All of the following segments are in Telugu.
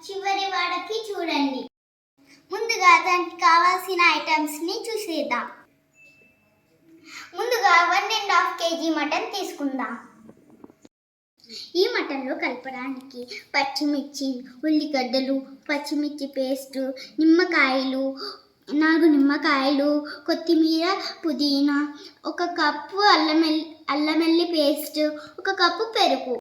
చివరి వాడకి చూడండి. ముందుగా దానికి కావాల్సిన ఐటమ్స్ని చూసేద్దాం. ముందుగా 1.5 kg మటన్ తీసుకుందాం. ఈ మటన్లో కలపడానికి పచ్చిమిర్చి, ఉల్లిగడ్డలు, పచ్చిమిర్చి పేస్టు, నిమ్మకాయలు, 4 నిమ్మకాయలు, కొత్తిమీర, పుదీనా, 1 కప్పు అల్లమెల్లి పేస్ట్, 1 కప్పు పెరుగు,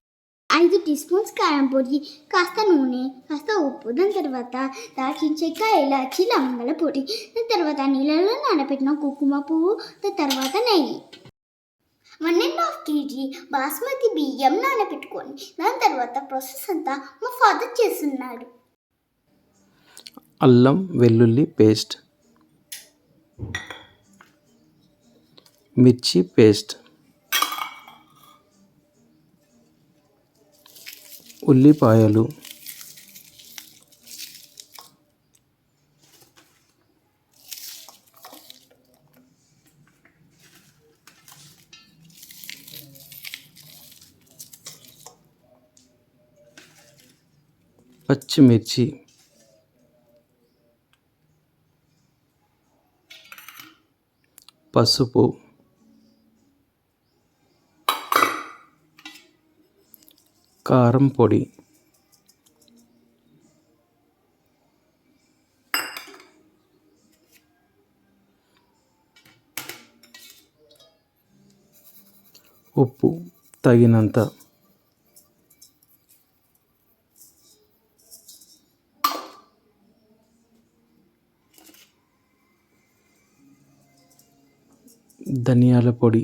5 టీ స్పూన్స్ కారం పొడి, కాస్త నూనె, కాస్త ఉప్పు, దాని తర్వాత దాల్చిన చెక్క, ఇలాచి, లవంగాల పొడి, దాని తర్వాత నీళ్ళలో నానబెట్టిన కుంకుమ పువ్వు, దాని తర్వాత నెయ్యి. 1.5 kg బాస్మతి బియ్యం నానబెట్టుకోండి. దాని తర్వాత ప్రాసెస్ అంతా మా ఫాదర్ చేస్తున్నాడు. అల్లం వెల్లుల్లి పేస్ట్, మిర్చి పేస్ట్, ఉల్లిపాయలు, పచ్చిమిర్చి, పసుపు, కారం పొడి, ఉప్పు తగినంత, ధనియాల పొడి,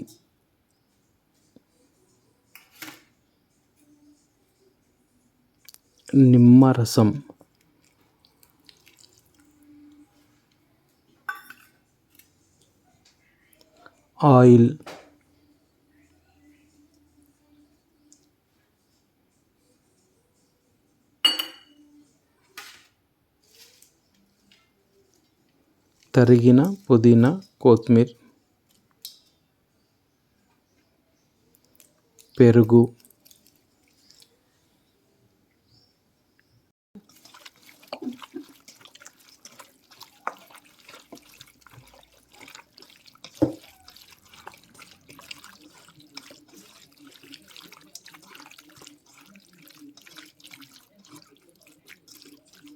నిమ్మరసం, ఆయిల్, తరిగిన పుదీనా, కొత్తిమీర, పెరుగు,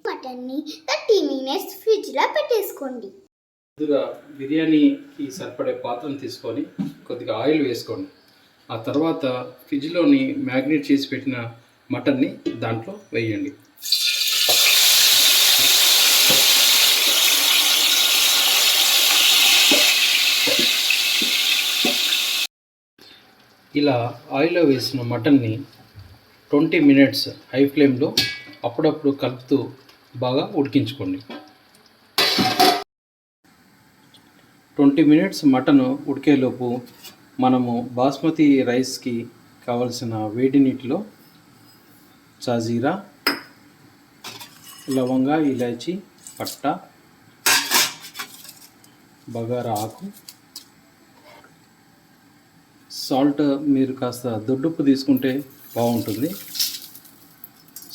మటన్ని 30 minutes ఫ్రిడ్జ్లో పెట్టేసుకోండి. ముందుగా బిర్యానీకి సరిపడే పాత్రను తీసుకొని కొద్దిగా ఆయిల్ వేసుకోండి. ఆ తర్వాత ఫ్రిడ్జ్లోని మ్యాగ్నేట్ చేసి పెట్టిన మటన్ని దాంట్లో వేయండి. ఇలా ఆయిల్లో వేసిన మటన్ని 20 minutes హై ఫ్లేమ్లో అప్పుడప్పుడు కలుపుతూ బాగా ఉడికించుకోండి. 20 minutes మటన్ ఉడికేలోపు మనము బాస్మతి రైస్కి కావలసిన వేడి నీటిలో సాజీరా, లవంగా, ఇలాచి, పట్ట, బగారా ఆకు, సాల్ట్ మీరు కాస్త దొడ్డుప్పు తీసుకుంటే బాగుంటుంది.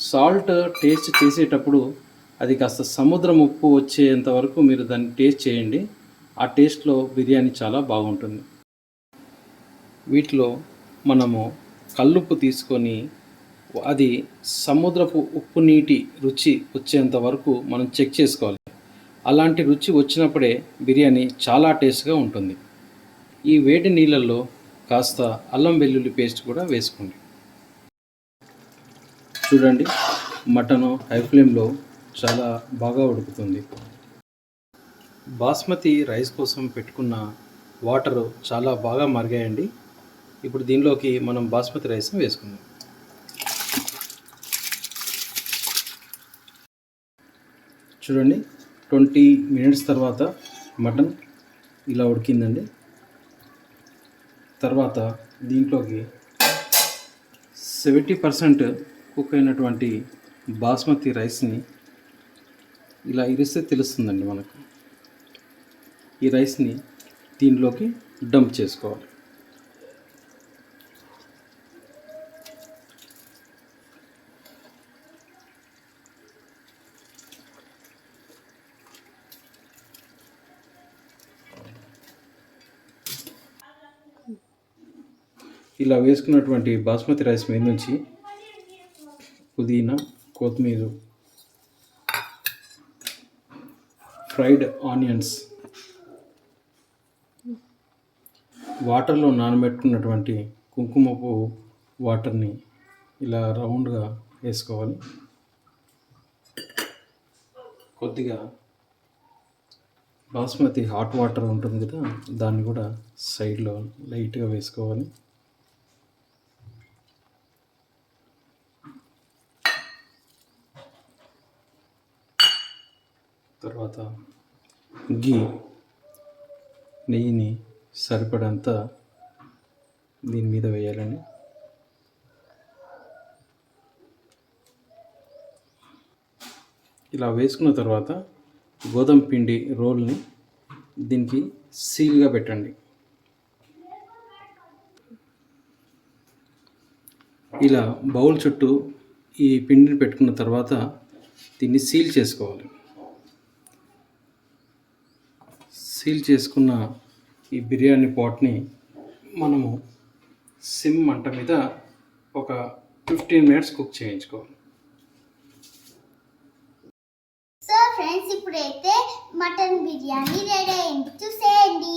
సాల్ట్ టేస్ట్ చేసేటప్పుడు అది కాస్త సముద్రం ఉప్పు వచ్చేంత వరకు మీరు దాన్ని టేస్ట్ చేయండి. ఆ టేస్ట్లో బిర్యానీ చాలా బాగుంటుంది. వీటిలో మనము కల్లుప్పు తీసుకొని అది సముద్రపు ఉప్పు నీటి రుచి వచ్చేంత వరకు మనం చెక్ చేసుకోవాలి. అలాంటి రుచి వచ్చినప్పుడే బిర్యానీ చాలా టేస్ట్గా ఉంటుంది. ఈ వేడి నీళ్ళల్లో కాస్త అల్లం వెల్లుల్లి పేస్ట్ కూడా వేసుకోండి. చూడండి, మటను హై ఫ్లేమ్లో చాలా బాగా ఉడుకుతుంది. బాస్మతి రైస్ కోసం పెట్టుకున్న వాటరు చాలా బాగా మరిగాయండి. ఇప్పుడు దీనిలోకి మనం బాస్మతి రైస్ని వేసుకుందాం. చూడండి, 20 minutes తర్వాత మటన్ ఇలా ఉడికిందండి. తర్వాత దీంట్లోకి 70% కుక్ అయినటువంటి బాస్మతి రైస్ని ఇలా ఇరిస్తే తెలుస్తుందండి మనకు. ఈ రైస్ని దీనిలోకి డంప్ చేసుకోవాలి. ఇలా వేసుకున్నటువంటి బాస్మతి రైస్ మీద నుంచి పుదీనా, కొత్తిమీర, ఫ్రైడ్ ఆనియన్స్, వాటర్లో నానబెట్టుకున్నటువంటి కుంకుమ పువ్వు వాటర్ని ఇలా రౌండ్గా వేసుకోవాలి. కొద్దిగా బాస్మతి హాట్ వాటర్ ఉంటుంది కదా, దాన్ని కూడా సైడ్లో లైట్గా వేసుకోవాలి. తర్వాత నెయ్యిని సరిపడంత దీని మీద వేయాలండి. ఇలా వేసుకున్న తర్వాత గోధుమ పిండి రోల్ని దీనికి సీల్గా పెట్టండి. ఇలా బౌల్ చుట్టూ ఈ పిండిని పెట్టుకున్న తర్వాత దీన్ని సీల్ చేసుకోవాలి. సీల్ చేసుకున్న ఈ బిర్యానీ పాట్ని మనము సిమ్ మంట మీద ఒక 15 minutes కుక్ చేయించుకోవాలి. సో ఫ్రెండ్స్, ఇప్పుడైతే మటన్ బిర్యానీ రెడీ అయింది, చూసేయండి.